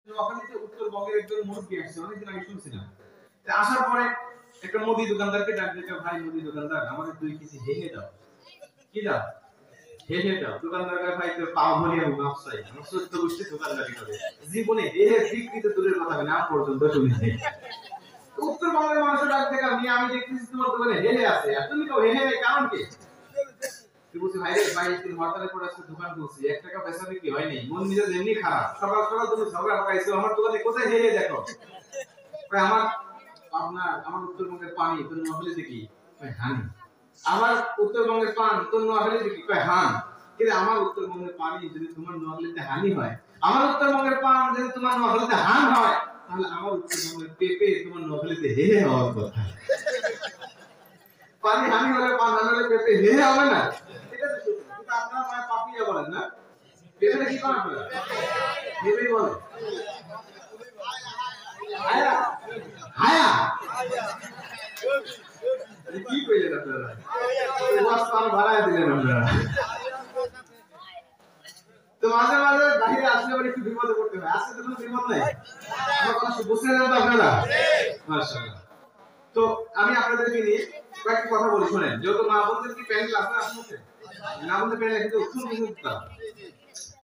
নোয়াখালীতে উত্তরবঙ্গের একজন মুরব্বী আসছে, অনেকদিন আগে শুনছিলাম। আসার পরে একটা মুদি দোকানদারকে ডাক দিতে, ভাই মুদি দোকানদার আমাদের 2 কেজি হেহে দাও। কি দাও? হেহে দাও। দোকানদার ভাই তোর পাও ভরি আমি মাপ চাই। আমার 14 গোষ্ঠী দোকানদারি করে। জীবনে হেহে বিক্রি তো দূরের কথা না পর্যন্ত শুনি নাই। উত্তরবঙ্গের মানুষের ডাক থেকে আমি দেখতেছি তোমার দোকানে হেহে আছে। আর তুমি তো হেহে নাই, কারণ কি? তুই বলছিস ভাই রে ভাই তুই হরতালে পড়ে আজকে দোকান খুলছি, 1 টাকা পয়সা বিক্রি হয় নাই, মন নিজের এমনি খারাপ। সকাল সকাল তুমি ঝগড়া পাকাইছো, আমার দোকানে কোথায় হেহে দেখো? ভাই আমার উত্তরবঙ্গের পানি তোর নোয়াখালীতে কি? ভাই হানি। আমার উত্তরবঙ্গের পান তোর নোয়াখালীতে কি? ভাই হান। কিন্তু আমার উত্তরবঙ্গের পানি যদি তোমার নোয়াখালীতে হানি হয়, আমার উত্তরবঙ্গের পান যদি তোমার নোয়াখালীতে হান হয়, তাহলে আমার উত্তরবঙ্গের পেঁপে তোমার নোয়াখালীতে হেহে হওয়ার কথা। পানি হানি হলে পান হানি হলে পেঁপে হেহে হবে না? এটা তো সত্যি। কিন্তু আপনারা মায়ের পাপিয়া বলেন না? পেঁপে কি করেন আপনারা? পেঁপে বলে হায়া হায়া কি কইলেন আপনারা? ওয়াজ ভাড়ায় দিলেন আপনারা। তো মাঝে মাঝে বাহিরে আসলে আবার একটু বিপদে পড়তে হয়। আজকে তো কোনো বিপদ নাই। আমার কথা বুঝতে দেন তো আপনারা? মাশাআল্লাহ। তো আমি আপনাদেরকে নিয়ে কয়েকটা কথা বলি, শুনেন। যেহেতু মা বোনদের কি প্যানেল আছে আপনাদের? মা বোনদের প্যানেল কিন্তু খুব কিন্তু